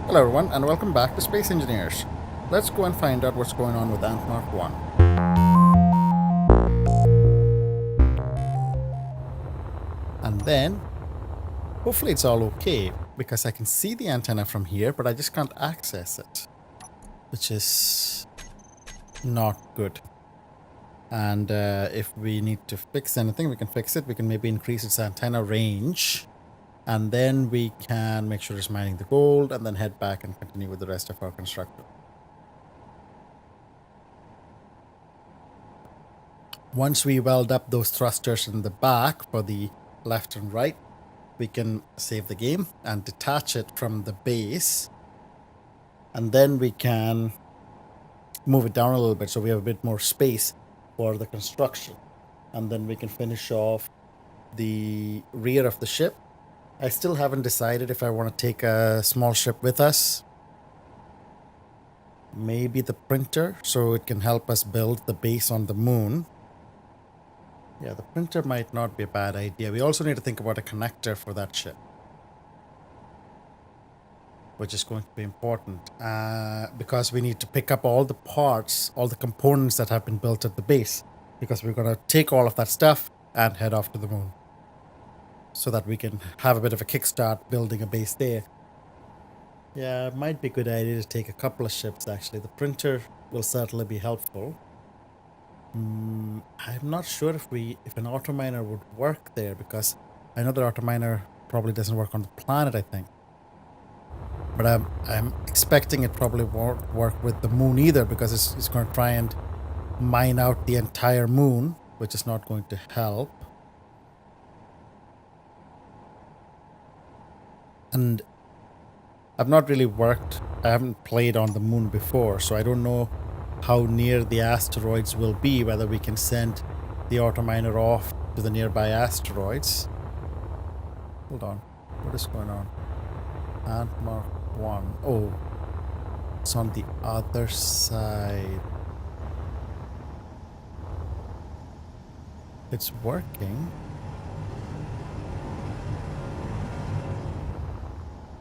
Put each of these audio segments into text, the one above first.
Hello everyone and welcome back to Space Engineers. Let's go and find out what's going on with Ant Mark 1. And then, hopefully it's all okay, because I can see the antenna from here, but I just can't access it. Which is not good. And if we need to fix anything, we can fix it. We can maybe increase its antenna range. And then we can make sure it's mining the gold and then head back and continue with the rest of our construction. Once we weld up those thrusters in the back for the left and right, we can save the game and detach it from the base. And then we can move it down a little bit so we have a bit more space for the construction. And then we can finish off the rear of the ship. I still haven't decided if I want to take a small ship with us. Maybe the printer, so it can help us build the base on the moon. Yeah, the printer might not be a bad idea. We also need to think about a connector for that ship, which is going to be important because we need to pick up all the parts, all the components that have been built at the base, because we're going to take all of that stuff and head off to the moon so that we can have a bit of a kickstart building a base there. Yeah, it might be a good idea to take a couple of ships, actually. The printer will certainly be helpful. I'm not sure if an autominer would work there, because I know the autominer probably doesn't work on the planet, I think. But I'm expecting it probably won't work with the moon either, because it's going to try and mine out the entire moon, which is not going to help. And I've not really I haven't played on the moon before, so I don't know how near the asteroids will be, whether we can send the autominer off to the nearby asteroids. Hold on, what is going on? Ant Mark 1. Oh, it's on the other side. It's working.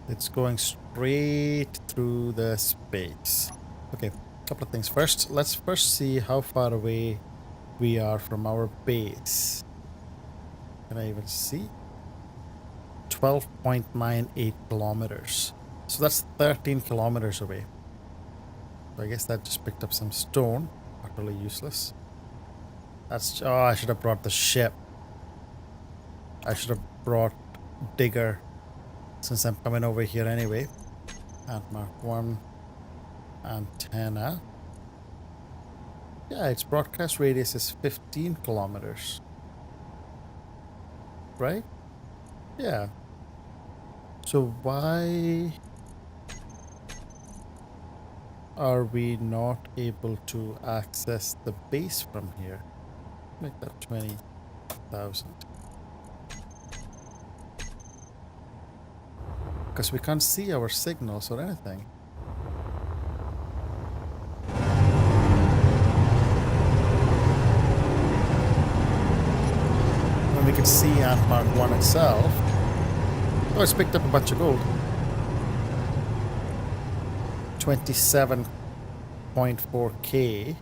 It's going straight through the space. Okay, a couple of things. Let's first see how far away we are from our base. Can I even see? 12.98 kilometers. So that's 13 kilometers away. So I guess that just picked up some stone. Utterly useless. Oh, I should have brought the ship. I should have brought Digger, since I'm coming over here anyway. Ant Mark 1 antenna. Yeah, its broadcast radius is 15 kilometers. Right? Yeah. So why are we not able to access the base from here? Make that 20,000. Because we can't see our signals or anything. When we can see Ant Mark 1 itself. Oh, it's picked up a bunch of gold. 27.4k.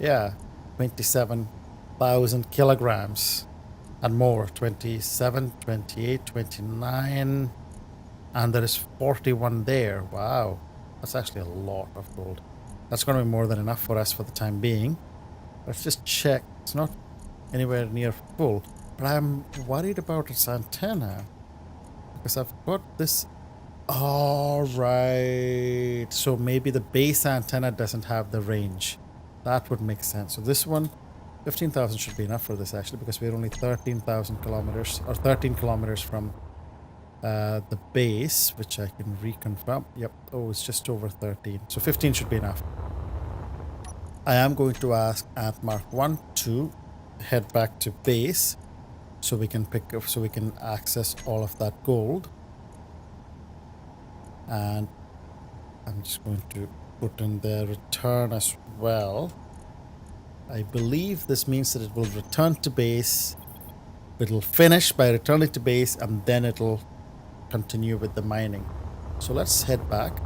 Yeah, 27,000 kilograms. And more, 27, 28, 29, and there is 41 there. Wow, that's actually a lot of gold. That's going to be more than enough for us for the time being. Let's just check. It's not anywhere near full, but I'm worried about its antenna, because I've got this. All right, so maybe the base antenna doesn't have the range. That would make sense. So this one, 15,000 should be enough for this, actually, because we're only 13,000 kilometers, or 13 kilometers from the base, which I can reconfirm. Yep. Oh, it's just over 13. So 15 should be enough. I am going to ask Ant Mark 1 to head back to base so we can access all of that gold. And I'm just going to put in the return as well. I believe this means that it will return to base. It'll finish by returning to base, and then it'll continue with the mining. So let's head back.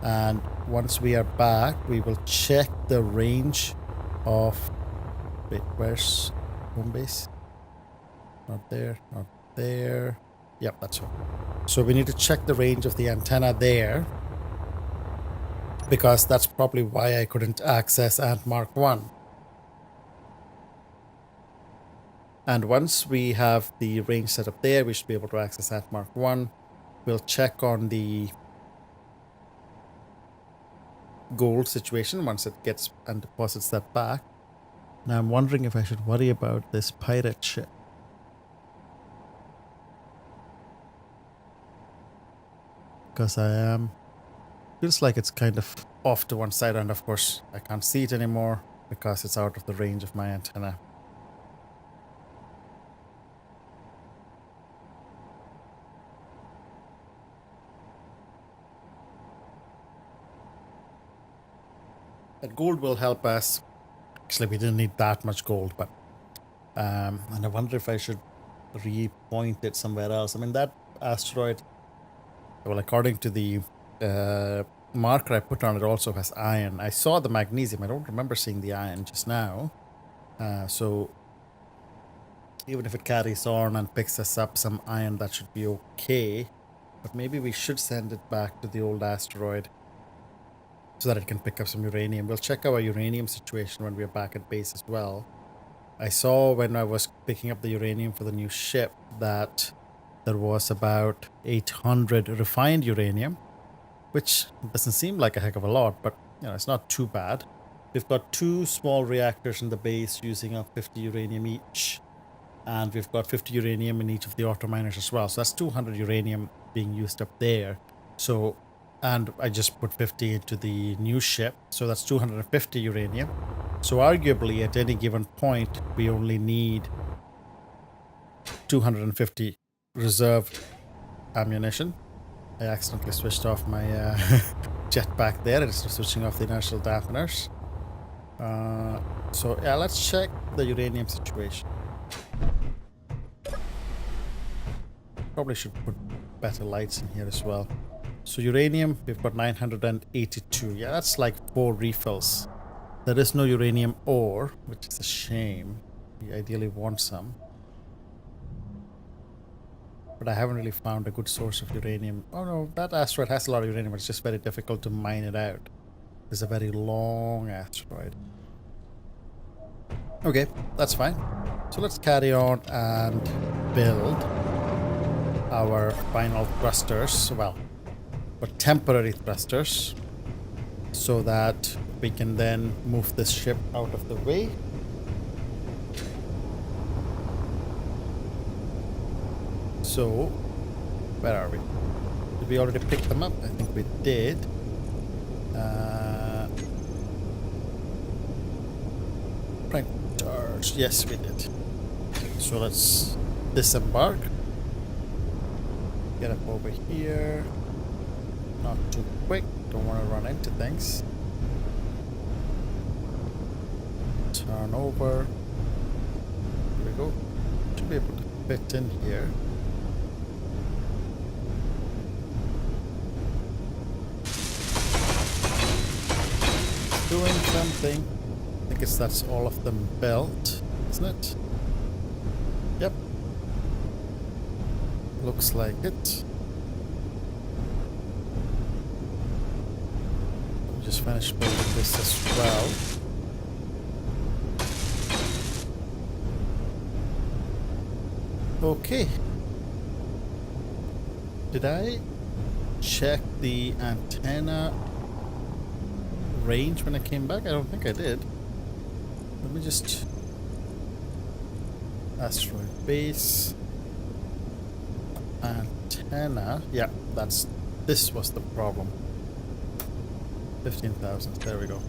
And once we are back, we will check the range of... Wait, where's home base? Not there, not there. Yep, that's all. So we need to check the range of the antenna there, because that's probably why I couldn't access Ant Mark 1. And once we have the range set up there, we should be able to access Ant Mark 1. We'll check on the gold situation once it gets and deposits that back. Now I'm wondering if I should worry about this pirate ship. Because I am... Feels like it's kind of off to one side, and of course I can't see it anymore because it's out of the range of my antenna. That gold will help us. Actually, we didn't need that much gold, but... and I wonder if I should repoint it somewhere else. I mean, that asteroid... Well, according to the marker I put on it, also has iron. I saw the magnesium. I don't remember seeing the iron just now. So even if it carries on and picks us up some iron, that should be okay. But maybe we should send it back to the old asteroid so that it can pick up some uranium. We'll check our uranium situation when we're back at base as well. I saw when I was picking up the uranium for the new ship that there was about 800 refined uranium, which doesn't seem like a heck of a lot, but you know, it's not too bad. We've got 2 small reactors in the base using up 50 uranium each, and we've got 50 uranium in each of the auto miners as well. So that's 200 uranium being used up there. So, and I just put 50 into the new ship, so that's 250 uranium. So arguably at any given point, we only need 250 reserve ammunition. I accidentally switched off my jetpack there instead of switching off the inertial dampeners. So yeah, let's check the uranium situation. Probably should put better lights in here as well. So uranium, we've got 982. Yeah, that's like 4 refills. There is no uranium ore, which is a shame. We ideally want some. But I haven't really found a good source of uranium. Oh no, that asteroid has a lot of uranium, but it's just very difficult to mine it out. It's a very long asteroid. Okay, that's fine. So let's carry on and build our final thrusters. Well, but temporary thrusters, so that we can then move this ship out of the way. So, where are we? Did we already pick them up? I think we did. Printers. Yes, we did. So let's disembark. Get up over here. Not too quick. Don't want to run into things. Turn over. Here we go. Should be able to fit in here. Doing something. I guess that's all of them built, isn't it? Yep. Looks like it. We just finished building this as well. Okay. Did I check the antenna range when I came back? I don't think I did. Let me just... Asteroid base. Antenna. Yeah, this was the problem. 15,000. There we go.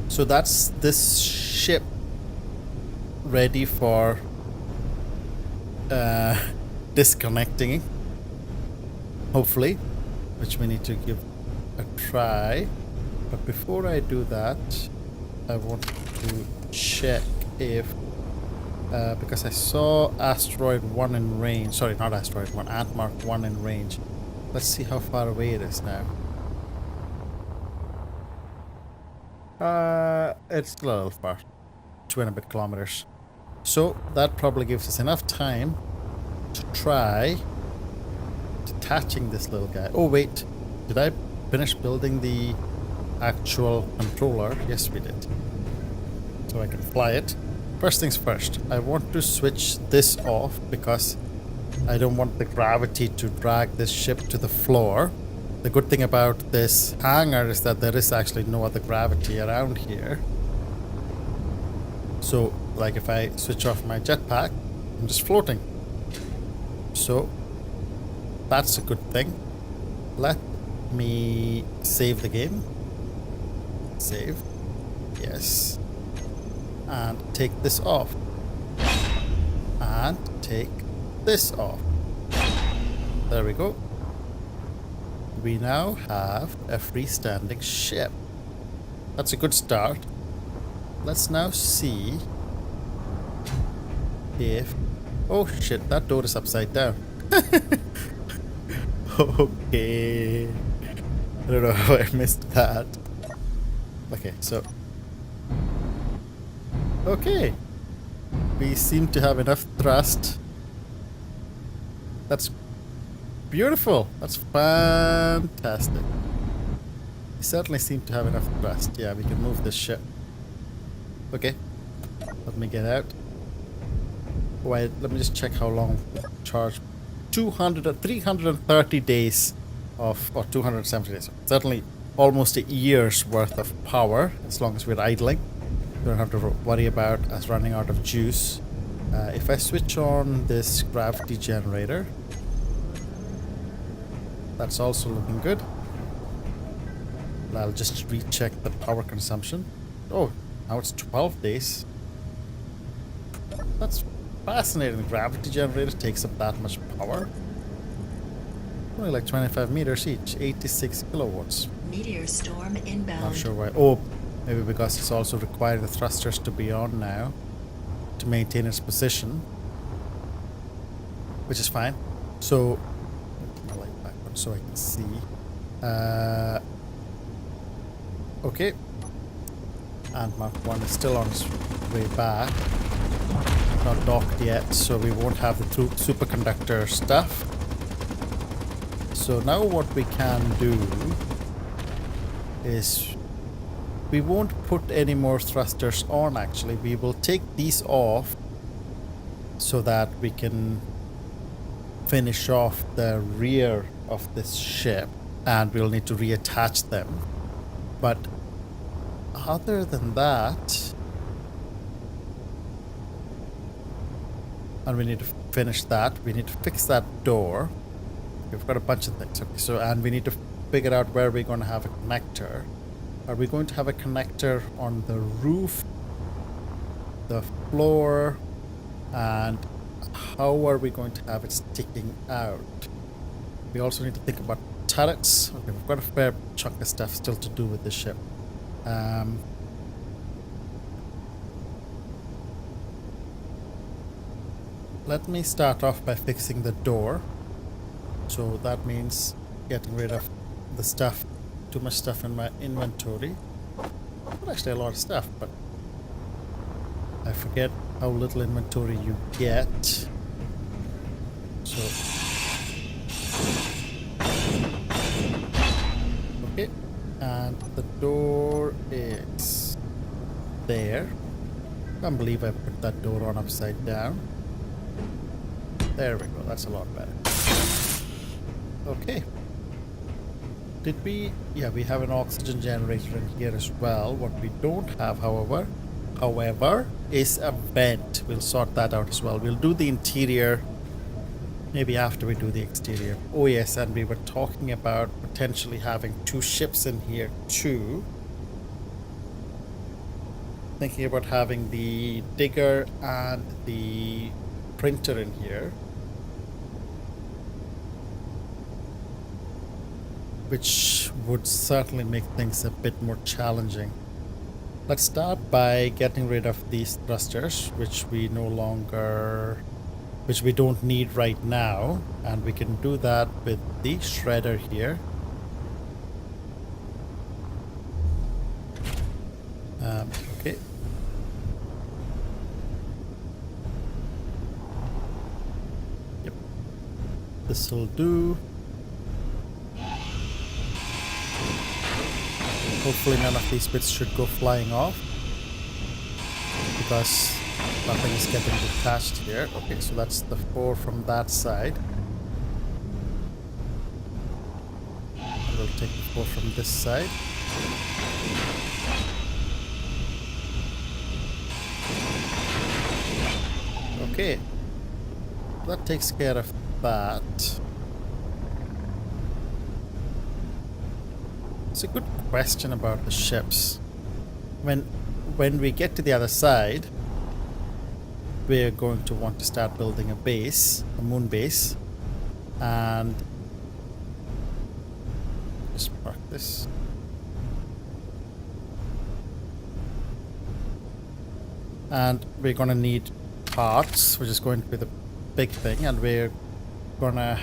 So that's this ship ready for disconnecting, hopefully, which we need to give a try. But before I do that, I want to check if because I saw asteroid 1 in range, sorry, not asteroid 1, Ant Mark 1 in range. Let's see how far away it is now. It's still a little far. 2 and a bit kilometers. So that probably gives us enough time to try detaching this little guy. Oh wait, did I finish building the actual controller? Yes, we did. So I can fly it. First things first, I want to switch this off because I don't want the gravity to drag this ship to the floor. The good thing about this hangar is that there is actually no other gravity around here. So, like if I switch off my jetpack, I'm just floating. So, that's a good thing. Let me save the game. Save. Yes. And take this off. And take this off. There we go. We now have a freestanding ship. That's a good start. Let's now see if... Oh shit, that door is upside down. Okay. I don't know how I missed that. Okay, so... Okay. We seem to have enough thrust. That's beautiful. That's fantastic. We certainly seem to have enough thrust. Yeah, we can move this ship. Okay. Let me get out. Wait, let me just check how long charge. 330 days of, or 270 days. Certainly almost a year's worth of power as long as we're idling. We don't have to worry about us running out of juice. If I switch on this gravity generator, that's also looking good. I'll just recheck the power consumption. Oh, now it's 12 days. That's fascinating. The gravity generator takes up that much power. Only like 25 meters each, 86 kilowatts. Meteor storm inbound. Not sure why. Oh, maybe because it's also requiring the thrusters to be on now to maintain its position, which is fine. So, put my light back on so I can see. Okay. And Mark 1 is still on its way back. Not docked yet, so we won't have the superconductor stuff. So now what we can do is we won't put any more thrusters on actually. We will take these off so that we can finish off the rear of this ship, and we'll need to reattach them. But other than that, and we need to finish that, we need to fix that door. We've got a bunch of things. Okay, so, and we need to figure out where we're going to have a connector. Are we going to have a connector on the roof, the floor, and how are we going to have it sticking out? We also need to think about turrets. Okay, we've got a fair chunk of stuff still to do with the ship. Let me start off by fixing the door. So that means getting rid of the stuff, too much stuff in my inventory. Not actually a lot of stuff, but I forget how little inventory you get. So, okay, and the door is there. Can't believe I put that door on upside down. There we go, that's a lot better. Okay. Did we... Yeah, we have an oxygen generator in here as well. What we don't have, however, is a vent. We'll sort that out as well. We'll do the interior maybe after we do the exterior. Oh yes, and we were talking about potentially having 2 ships in here too. Thinking about having the digger and the printer in here, which would certainly make things a bit more challenging. Let's start by getting rid of these thrusters, which we no longer which we don't need right now, and we can do that with the shredder here. Okay. Yep. This will do. Hopefully none of these bits should go flying off, because nothing is getting detached here. Okay, so that's the 4 from that side. And we'll take the 4 from this side. Okay, that takes care of that. It's a good question about the ships. When we get to the other side, we're going to want to start building a base, a moon base, and just mark this. And we're going to need parts, which is going to be the big thing, and we're going to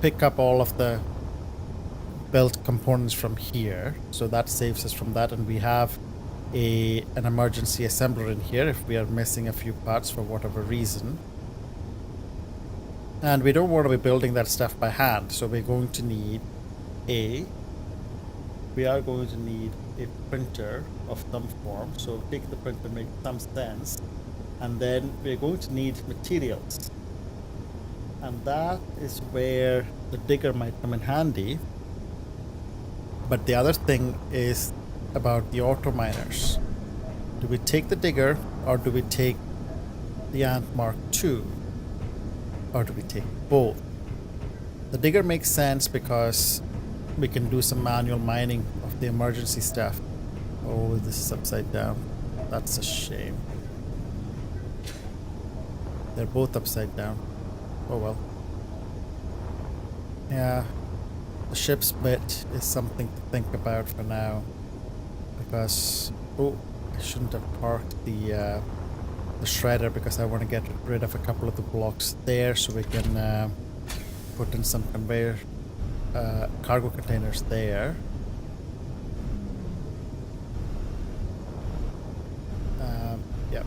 pick up all of the built components from here, so that saves us from that, and we have an emergency assembler in here if we are missing a few parts for whatever reason. And we don't want to be building that stuff by hand, so we're going to need a printer of some form. So take the printer, make some sense, and then we're going to need materials, and that is where the digger might come in handy. But the other thing is about the auto miners. Do we take the digger, or do we take the Ant Mark II, or do we take both? The digger makes sense because we can do some manual mining of the emergency stuff. Oh, this is upside down. That's a shame. They're both upside down. Oh well. Yeah. The ship's bit is something to think about for now, because I shouldn't have parked the shredder, because I want to get rid of a couple of the blocks there, so we can put in some conveyor cargo containers there. Yeah.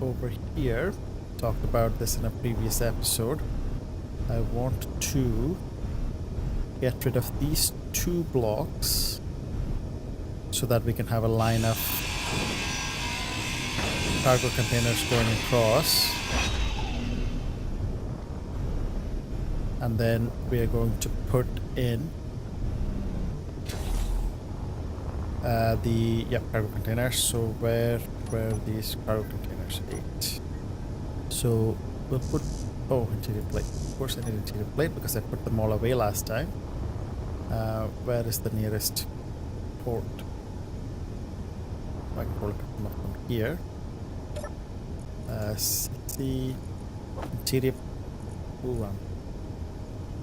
Over here, talked about this in a previous episode. I want to get rid of these 2 blocks so that we can have a line of cargo containers going across, and then we are going to put in the cargo containers. So where are these cargo containers? 8. So we'll put interior plate. Of course I need interior plate because I put them all away last time. Where is the nearest port? I can probably pick them up from here. See, interior.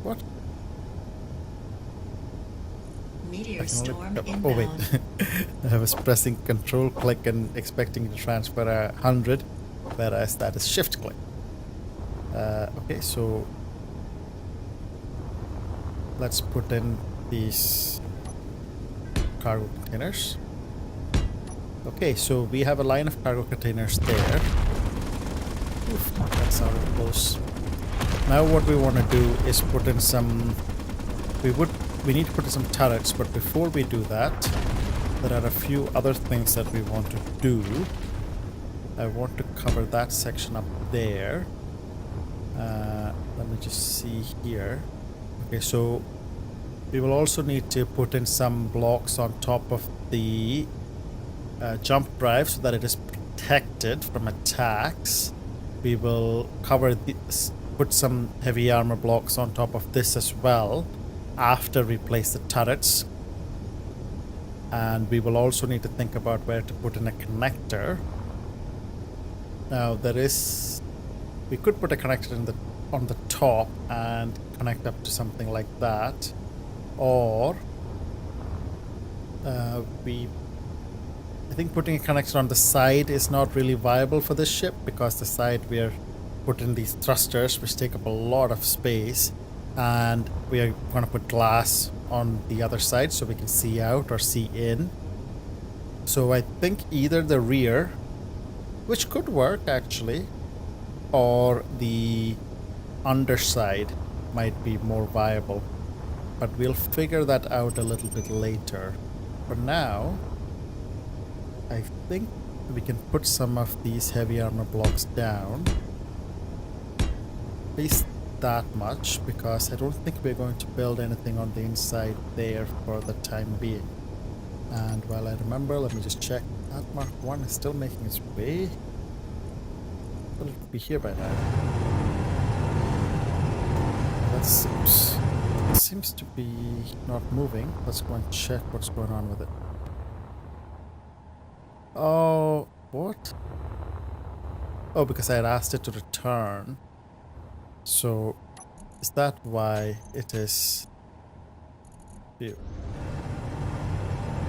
What? Meteor storm inbound. Oh wait, I was pressing Control click and expecting to transfer 100, whereas that is Shift click. Okay, so let's put in these cargo containers. Okay, so we have a line of cargo containers there. Oof, that sounded close. Now what we want to do is put in some... We need to put in some turrets, but before we do that, there are a few other things that we want to do. I want to cover that section up there. Let me just see here. Okay, so we will also need to put in some blocks on top of the jump drive so that it is protected from attacks. We will cover this, put some heavy armor blocks on top of this as well after we place the turrets. And we will also need to think about where to put in a connector. Now we could put a connector on the top and connect up to something like that, or I think putting a connector on the side is not really viable for this ship, because the side we're put in these thrusters, which take up a lot of space, and we are going to put glass on the other side so we can see out or see in. So I think either the rear, which could work actually, or the underside might be more viable. But we'll figure that out a little bit later. For now, I think we can put some of these heavy armor blocks down. At least that much, because I don't think we're going to build anything on the inside there for the time being. And while I remember, let me just check. That Mark 1 is still making its way. Will it be here by now? That seems to be not moving. Let's go and check what's going on with it. Oh, what? Oh, because I had asked it to return. So, is that why it is...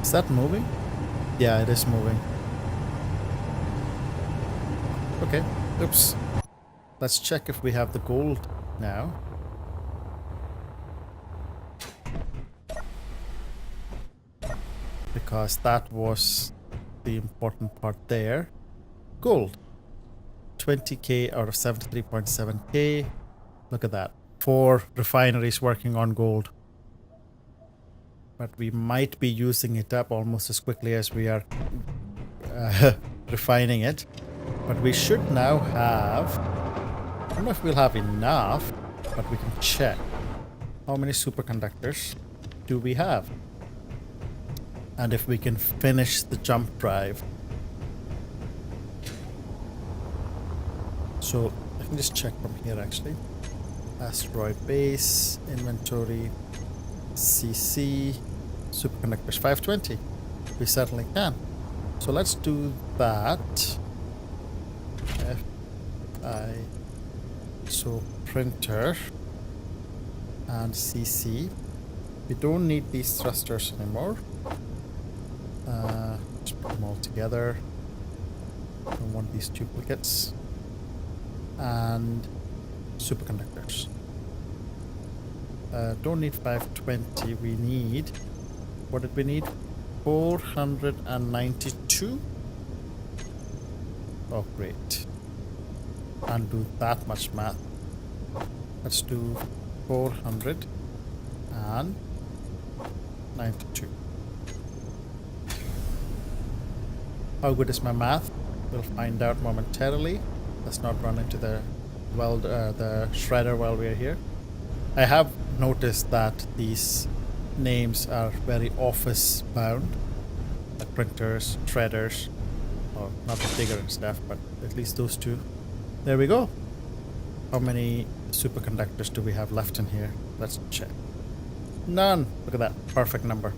Is that moving? Yeah, it is moving. Okay, oops. Let's check if we have the gold now. Because that was the important part there. Gold. 20k out of 73.7k. Look at that. 4 refineries working on gold. But we might be using it up almost as quickly as we are refining it. But we should now have... I don't know if we'll have enough, but we can check. How many superconductors do we have? And if we can finish the jump drive. So I can just check from here actually. Asteroid base, inventory, CC, superconductors 520. We certainly can. So let's do that. FI. So printer and CC. We don't need these thrusters anymore. Just put them all together. Don't want these duplicates. And superconductors. Don't need 520. We need... What did we need? 492? Oh, great. Can't do that much math. Let's do 492. How good is my math? We'll find out momentarily. Let's not run into the the shredder while we're here. I have noticed that these names are very office bound, like printers, shredders, or not the digger and stuff, but at least those two. There we go. How many superconductors do we have left in here? Let's check. None. Look at that. Perfect number.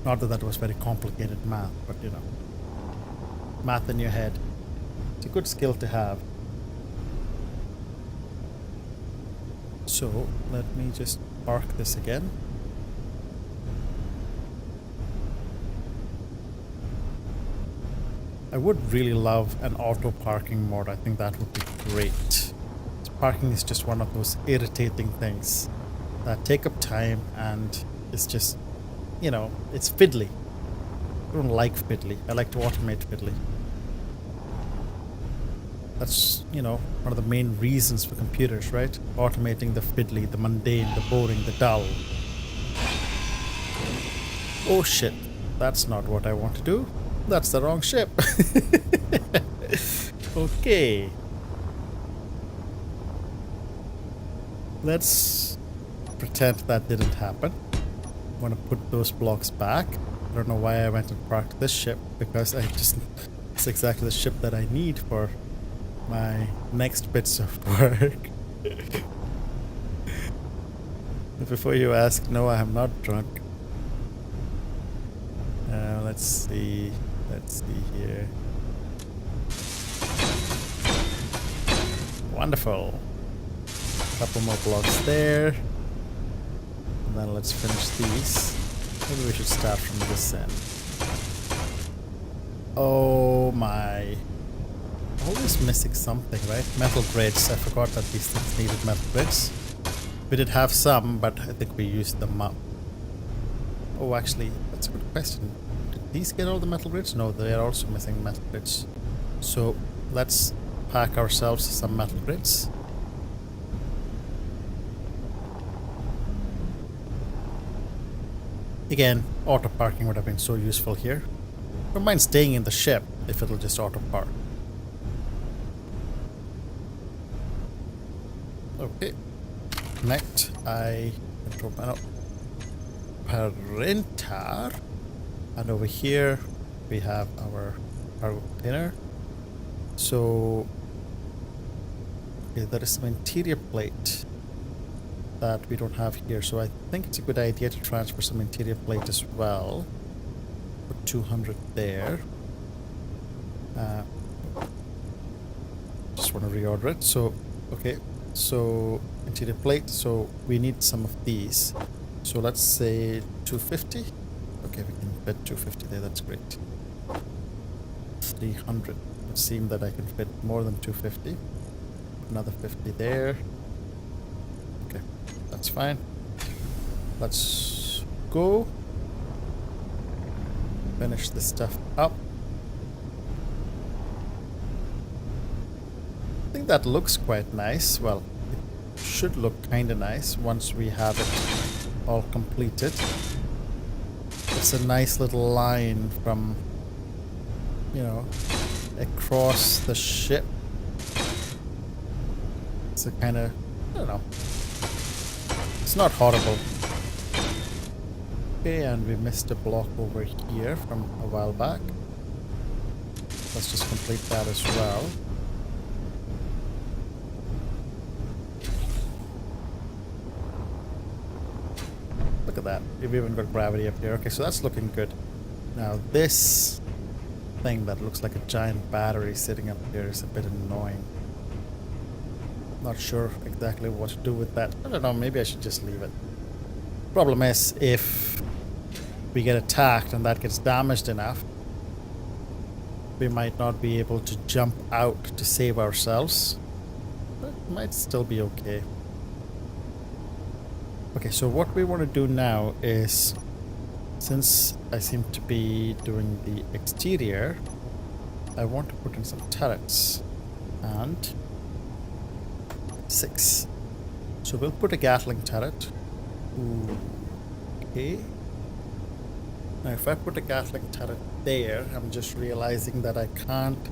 Not that that was very complicated math, but you know. Math in your head. It's a good skill to have. So, let me just park this again. I would really love an auto parking mode. I think that would be great. Parking is just one of those irritating things that take up time, and it's just, you know, it's fiddly. I don't like fiddly. I like to automate fiddly. That's, you know, one of the main reasons for computers, right? Automating the fiddly, the mundane, the boring, the dull. Oh shit, that's not what I want to do. That's the wrong ship. Okay. Let's pretend that didn't happen. I'm gonna put those blocks back. I don't know why I went and parked this ship, because it's exactly the ship that I need for my next bits of work. Before you ask, no, I am not drunk. Let's see here. Wonderful. Couple more blocks there. And then let's finish these. Maybe we should start from this end. Oh my. always missing something, right? Metal grids. I forgot that these things needed metal grids. We did have some, but I think we used them up. Oh, actually, that's a good question. Did these get all the metal grids? No, they are also missing metal grids. So let's pack ourselves some metal grids. Again, auto parking would have been so useful here. Don't mind staying in the ship if it'll just auto park. Okay. Connect. I control panel. Printer. And over here we have our cargo container. So okay, there is some interior plate that we don't have here. So I think it's a good idea to transfer some interior plate as well. Put 200 there. Just want to reorder it. So okay. So interior plate, so we need some of these. So let's say 250. Okay, we can fit 250 there, that's great. 300. It would seem that I can fit more than 250. Another 50 there. Okay, that's fine. Let's go. Finish this stuff up. I think that looks quite nice. Well, it should look kind of nice once we have it all completed. It's a nice little line from, you know, across the ship. It's a kind of, I don't know. It's not horrible. Okay, and we missed a block over here from a while back. Let's just complete that as well. Look at that. We've even got gravity up here. Okay, so that's looking good. Now this thing that looks like a giant battery sitting up here is a bit annoying. Not sure exactly what to do with that. I don't know, maybe I should just leave it. Problem is, if we get attacked and that gets damaged enough, we might not be able to jump out to save ourselves. But it might still be okay. Okay, so what we want to do now is, since I seem to be doing the exterior, I want to put in some turrets. And 6. So we'll put a Gatling turret. Ooh, okay. Now if I put a Gatling turret there, I'm just realizing that I can't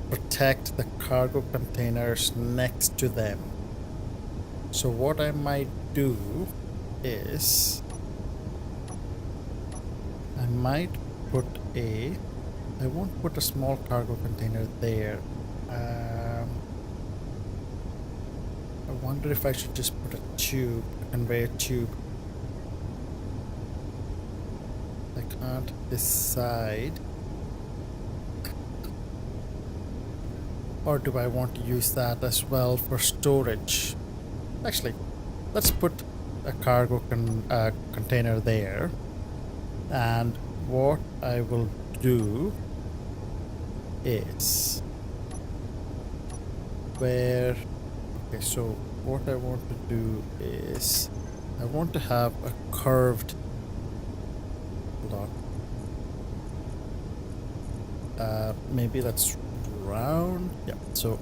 protect the cargo containers next to them. So what I might do is I might put I won't put a small cargo container there. I wonder if I should just put a tube, a conveyor tube. I can't decide. Or do I want to use that as well for storage? Actually, let's put a cargo container there. And what I will do is okay, so what I want to do is I want to have a curved block. Maybe that's round. Yeah, so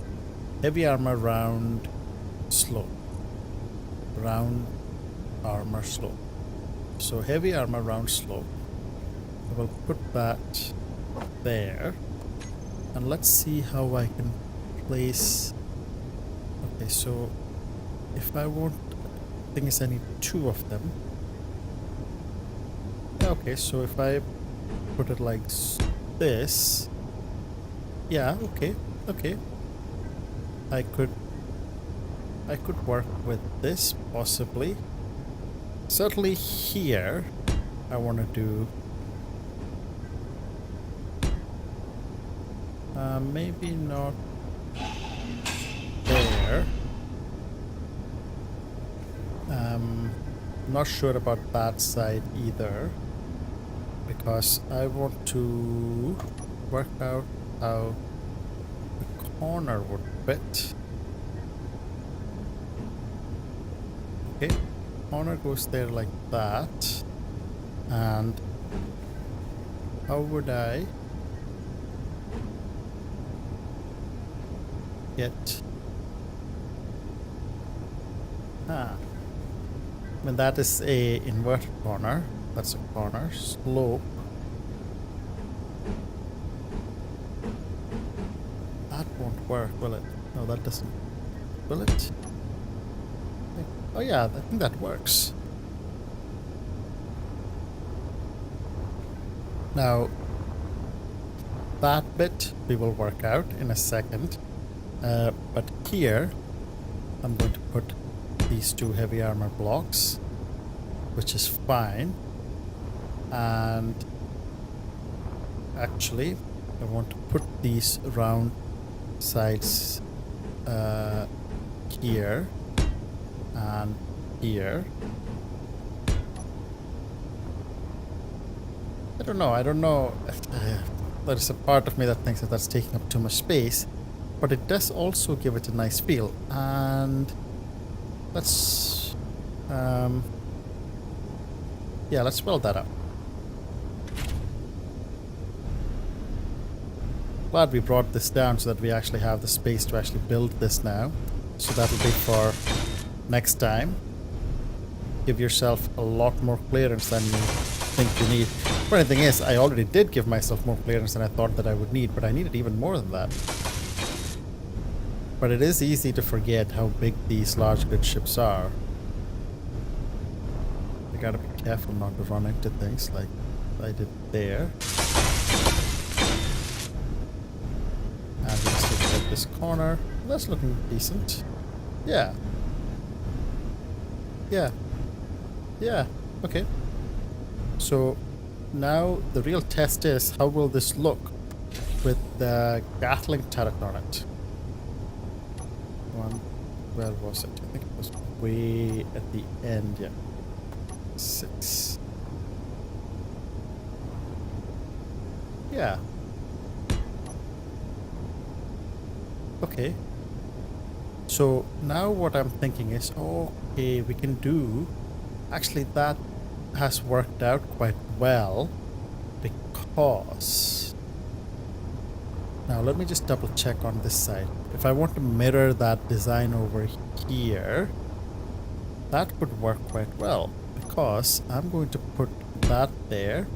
heavy armor round slope. Round armor slope. So heavy armor round slope. I will put that there. And let's see how I can place. Okay, so if I want, thing is I need 2 of them. Okay, so if I put it like this, yeah, okay. I could work with this possibly. Certainly here I want to do maybe not there. Not sure about that side either, because I want to work out how the corner would fit. Okay, corner goes there like that. And how would I get... I mean, that is a inverted corner. That's a corner. Slope. That won't work, will it? No, that doesn't. Will it? Oh yeah, I think that works. Now, that bit we will work out in a second. But here, I'm going to put these two heavy armor blocks, which is fine. And actually, I want to put these round sides here and here. I don't know. There's a part of me that thinks that that's taking up too much space, but it does also give it a nice feel. And let's yeah, let's weld that up. Glad we brought this down so that we actually have the space to actually build this now. So that'll be for next time. Give yourself a lot more clearance than you think you need. Funny thing is, I already did give myself more clearance than I thought that I would need, but I needed even more than that. But it is easy to forget how big these large grid ships are. You gotta be careful not to run into things like I did there. And let's look at this corner. That's looking decent. Yeah. Yeah. Yeah. Okay. So now the real test is, how will this look with the Gatling turret on it? Where was it? I think it was way at the end. Yeah. 6. Yeah. Okay. So now what I'm thinking is, okay, we can do... Actually, that has worked out quite well, because... Now let me just double check on this side. If I want to mirror that design over here, that would work quite well, because I'm going to put that there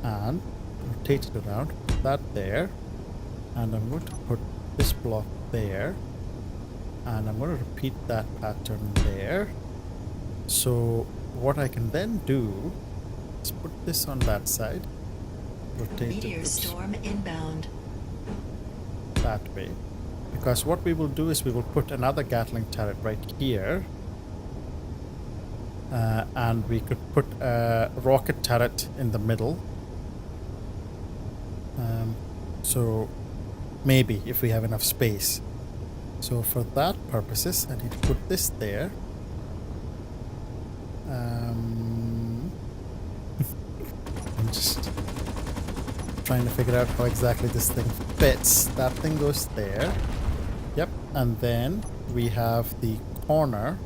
and rotate it around, that there, and I'm going to put this block there, and I'm going to repeat that pattern there. So what I can then do is put this on that side, rotate Meteor it storm inbound. that way, because what we will do is we will put another Gatling turret right here, and we could put a rocket turret in the middle. So maybe if we have enough space. So for that purposes, I need to put this there. I'm just trying to figure out how exactly this thing fits. That thing goes there. Yep. And then we have the corner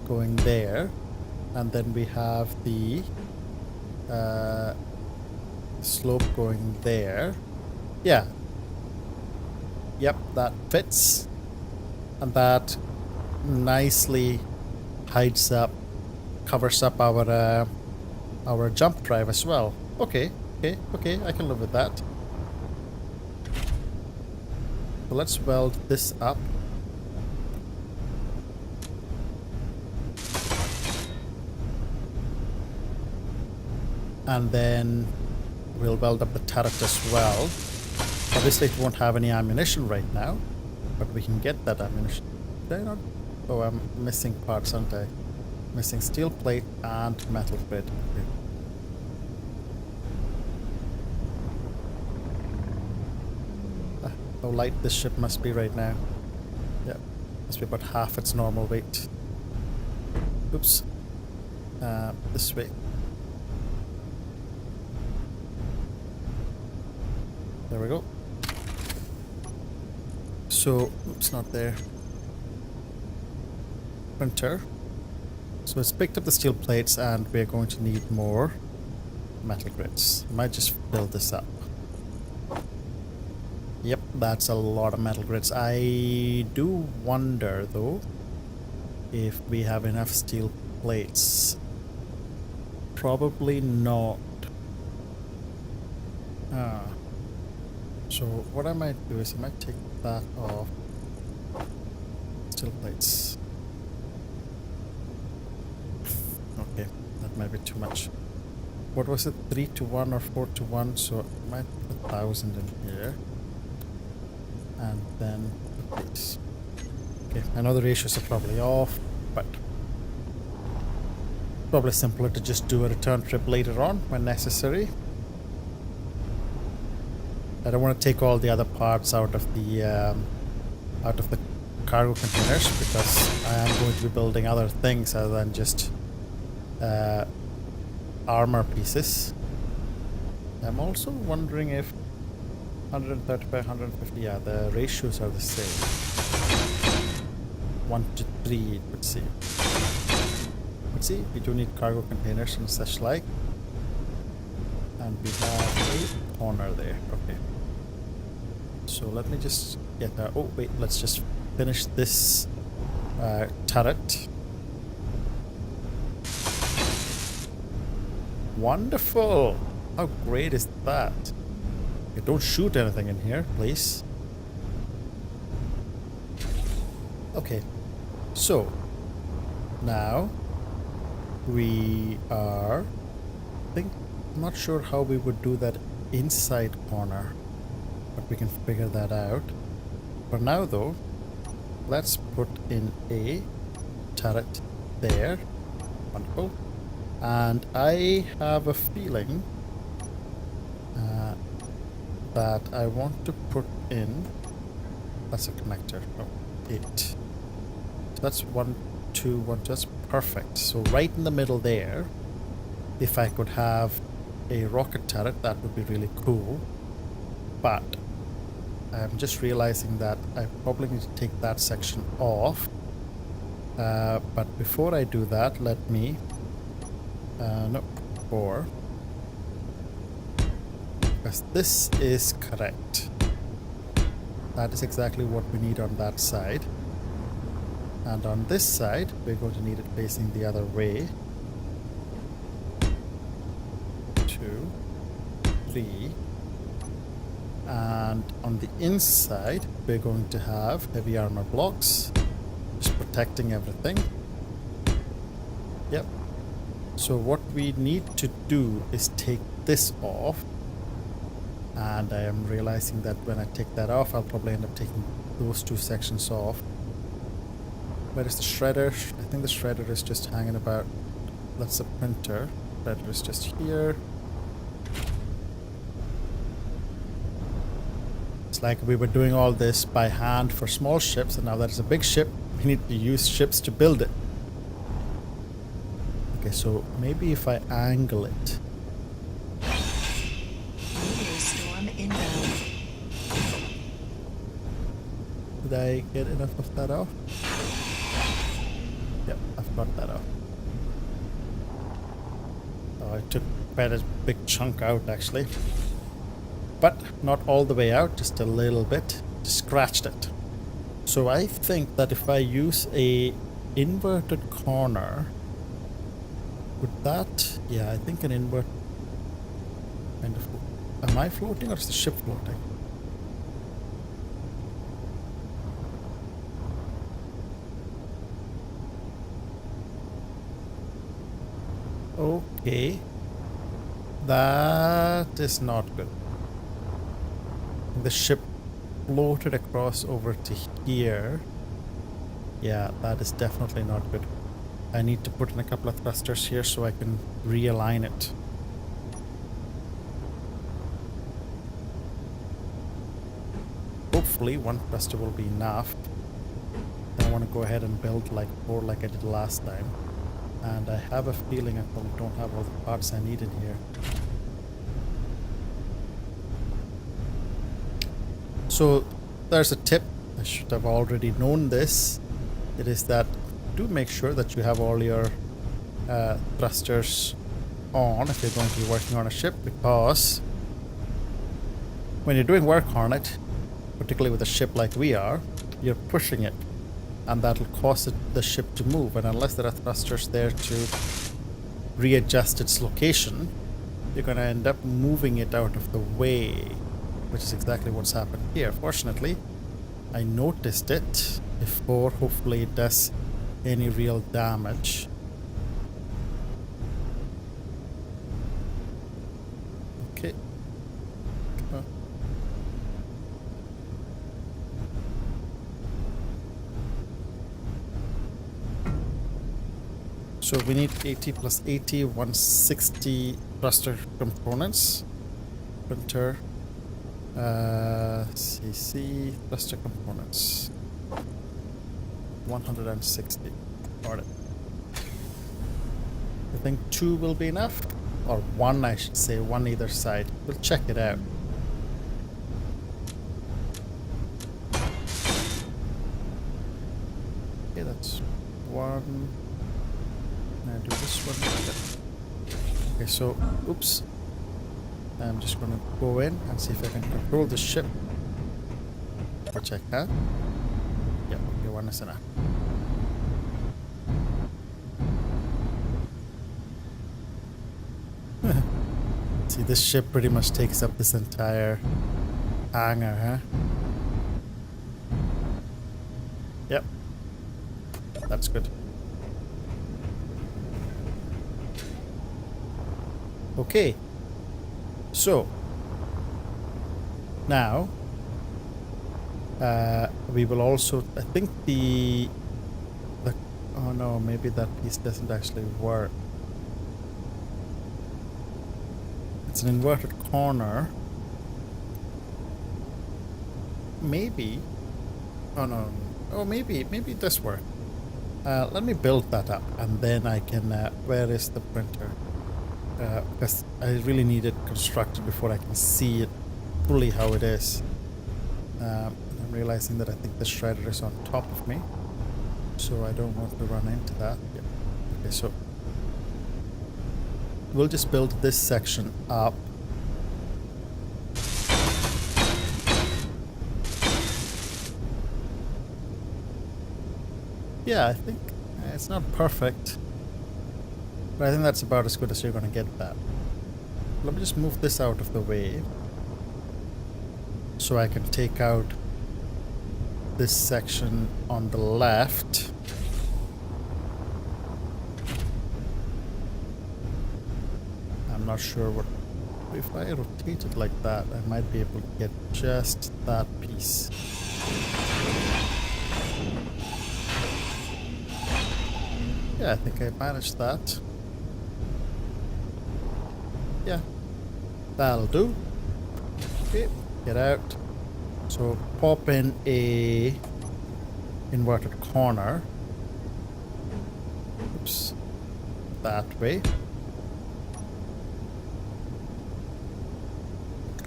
going there. And then we have the slope going there. Yeah. Yep, that fits. And that nicely hides up, covers up our jump drive as well. Okay, I can live with that. So let's weld this up. And then we'll weld up the turret as well. Obviously it won't have any ammunition right now, but we can get that ammunition. Did I not? Oh, I'm missing parts, aren't I? Missing steel plate and metal plate. Okay. How light this ship must be right now. Yeah, must be about half its normal weight. Oops. This way. There we go. So, oops, not there. Printer. So it's picked up the steel plates and we're going to need more metal grids. Might just fill this up. Yep, that's a lot of metal grids. I do wonder though if we have enough steel plates. Probably not. Ah. So what I might do is I might take that off. Steel plates. Okay, that might be too much. What was it? 3 to 1 or 4 to 1? So I might put 1,000 in here. And then put these. Okay, I know the ratios are probably off, but probably simpler to just do a return trip later on when necessary. I don't want to take all the other parts out of the cargo containers because I am going to be building other things other than just armor pieces. I'm also wondering if 130 by 150, yeah, the ratios are the same. 1 to 3 it would seem. Let's see, we do need cargo containers and such like. And we have a corner there, okay. So let me just get that. Oh wait, let's just finish this turret. Wonderful! How great is that? Okay, don't shoot anything in here, please. Okay, so now we are, I'm not sure how we would do that inside corner, but we can figure that out. For now though, let's put in a turret there. Wonderful. And I have a feeling that I want to put in, that's a connector, oh, 8. So that's 1, 2, 1, that's perfect. So right in the middle there, if I could have a rocket turret, that would be really cool. But I'm just realizing that I probably need to take that section off. But before I do that, let me, no, 4. Because this is correct. That is exactly what we need on that side. And on this side, we're going to need it facing the other way. 2, 3. And on the inside, we're going to have heavy armor blocks, just protecting everything. Yep. So what we need to do is take this off. And I am realizing that when I take that off, I'll probably end up taking those 2 sections off. Where is the shredder? I think the shredder is just hanging about. That's the printer. Shredder is just here. It's like we were doing all this by hand for small ships, and now that it's a big ship, we need to use ships to build it. Okay, so maybe if I angle it. Inbound. Did I get enough of that off? Yep, I've got that off. Oh, I took quite a big chunk out actually. But not all the way out, just a little bit. Just scratched it. So I think that if I use a inverted corner, would that, yeah, I think an invert kind of. Am I floating or is the ship floating? Okay. That is not good. The ship floated across over to here. Yeah, that is definitely not good. I need to put in a couple of thrusters here so I can realign it. Hopefully one thruster will be enough. Then I want to go ahead and build like 4 like I did last time. And I have a feeling I probably don't have all the parts I need in here. So there's a tip. I should have already known this. It is that do make sure that you have all your thrusters on if you're going to be working on a ship, because when you're doing work on it, particularly with a ship like we are, you're pushing it, and that'll cause the ship to move, and unless there are thrusters there to readjust its location, you're going to end up moving it out of the way, which is exactly what's happened here. Fortunately, I noticed it before hopefully it does any real damage. Okay. So we need 80 plus 80, 160 thruster components. Printer. CC thruster components. 160. Got it. I think 2 will be enough. Or 1, I should say. 1 either side. We'll check it out. Okay, that's 1. I do this one. Okay, so, oops. I'm just going to go in and see if I can control the ship. Which I can. Yeah, okay, 1 is enough. See, this ship pretty much takes up this entire hangar, huh? Yep. That's good. Okay, so now we will also, I think the oh no, maybe that piece doesn't actually work. It's an inverted corner. Maybe. Oh no. Oh, maybe it does work. Let me build that up, and then I can. Where is the printer? Because I really need it constructed before I can see it fully how it is. I'm realizing that I think the shredder is on top of me, so I don't want to run into that. Yeah. Okay, so we'll just build this section up. Yeah, I think it's not perfect. But I think that's about as good as you're going to get that. Let me just move this out of the way, so I can take out this section on the left. I'm not sure what... If I rotate it like that, I might be able to get just that piece. Yeah, I think I managed that. Yeah, that'll do. Okay, get out. So pop in a inverted corner. Oops, that way.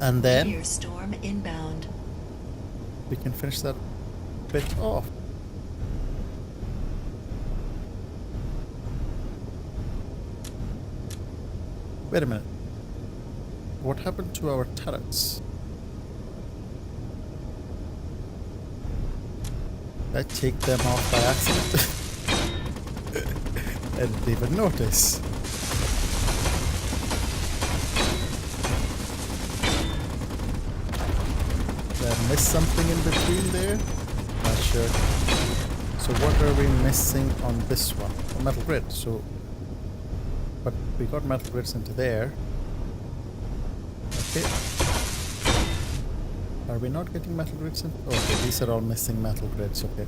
And then Meteor storm inbound. we can finish that bit off. Wait a minute. What happened to our turrets? Did I take them off by accident? I didn't even notice. Did I miss something in between there? Not sure. So what are we missing on this one? A metal grid. So, but we got metal grids into there. Okay. Are we not getting metal grids in? Oh, okay, these are all missing metal grids, okay.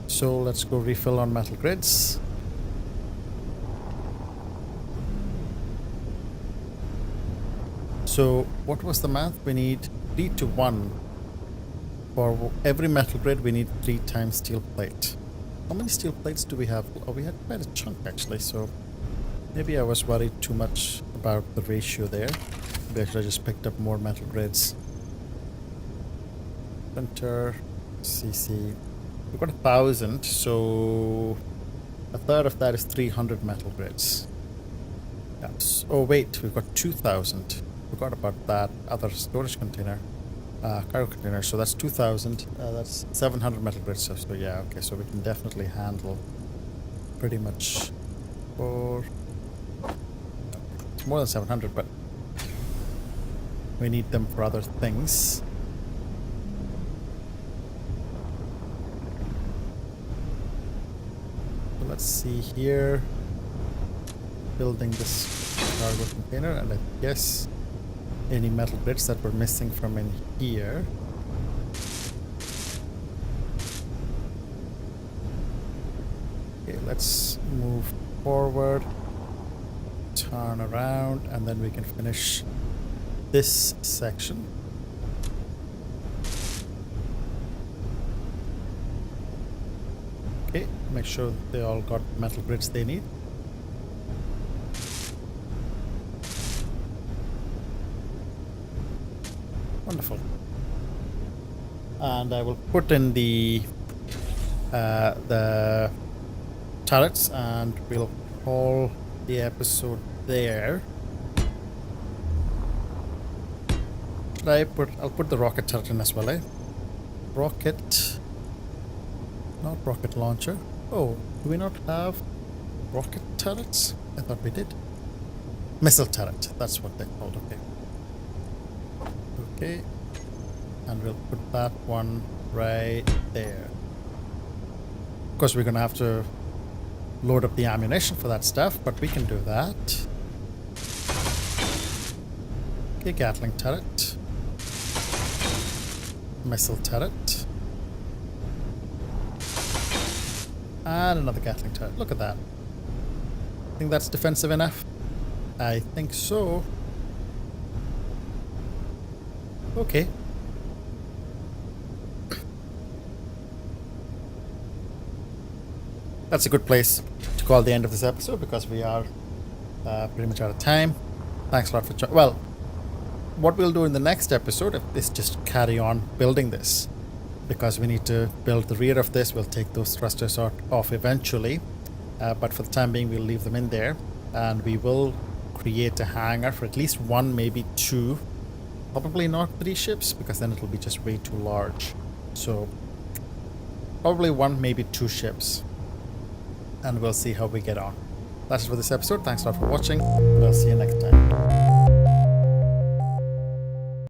So let's go refill on metal grids. So what was the math? We need 3 to 1. For every metal grid we need 3 times steel plate. How many steel plates do we have? Oh, we had quite a chunk actually, so maybe I was worried too much about the ratio there. Maybe I should have just picked up more metal grids. Printer, CC. We've got 1,000, so a third of that is 300 metal grids. Yes. Oh wait, we've got 2,000. Forgot about that other storage container, cargo container. So that's 2,000. That's 700 metal grids. So yeah, okay. So we can definitely handle pretty much four. It's more than 700, but we need them for other things. So let's see here. Building this cargo container, and I guess any metal bits that were missing from in here. Okay, let's move forward, turn around, and then we can finish this section. Okay, make sure that they all got metal grids they need. Wonderful. And I will put in the turrets, and we'll call the episode there. Should I put? I'll put the rocket turret in as well, eh? Rocket, not rocket launcher. Oh, do we not have rocket turrets? I thought we did. Missile turret. That's what they're called. Okay. Okay, and we'll put that one right there. Of course, we're going to have to load up the ammunition for that stuff, but we can do that. Okay, Gatling turret. Missile turret. And another Gatling turret. Look at that. Think that's defensive enough? I think so. Okay. That's a good place to call the end of this episode, because we are pretty much out of time. Thanks a lot for well, what we'll do in the next episode is just carry on building this, because we need to build the rear of this. We'll take those thrusters off eventually, but for the time being we'll leave them in there, and we will create a hangar for at least one, maybe two. Probably not 3 ships, because then it'll be just way too large. So probably 1, maybe 2 ships. And we'll see how we get on. That's it for this episode. Thanks a lot for watching. We'll see you next time.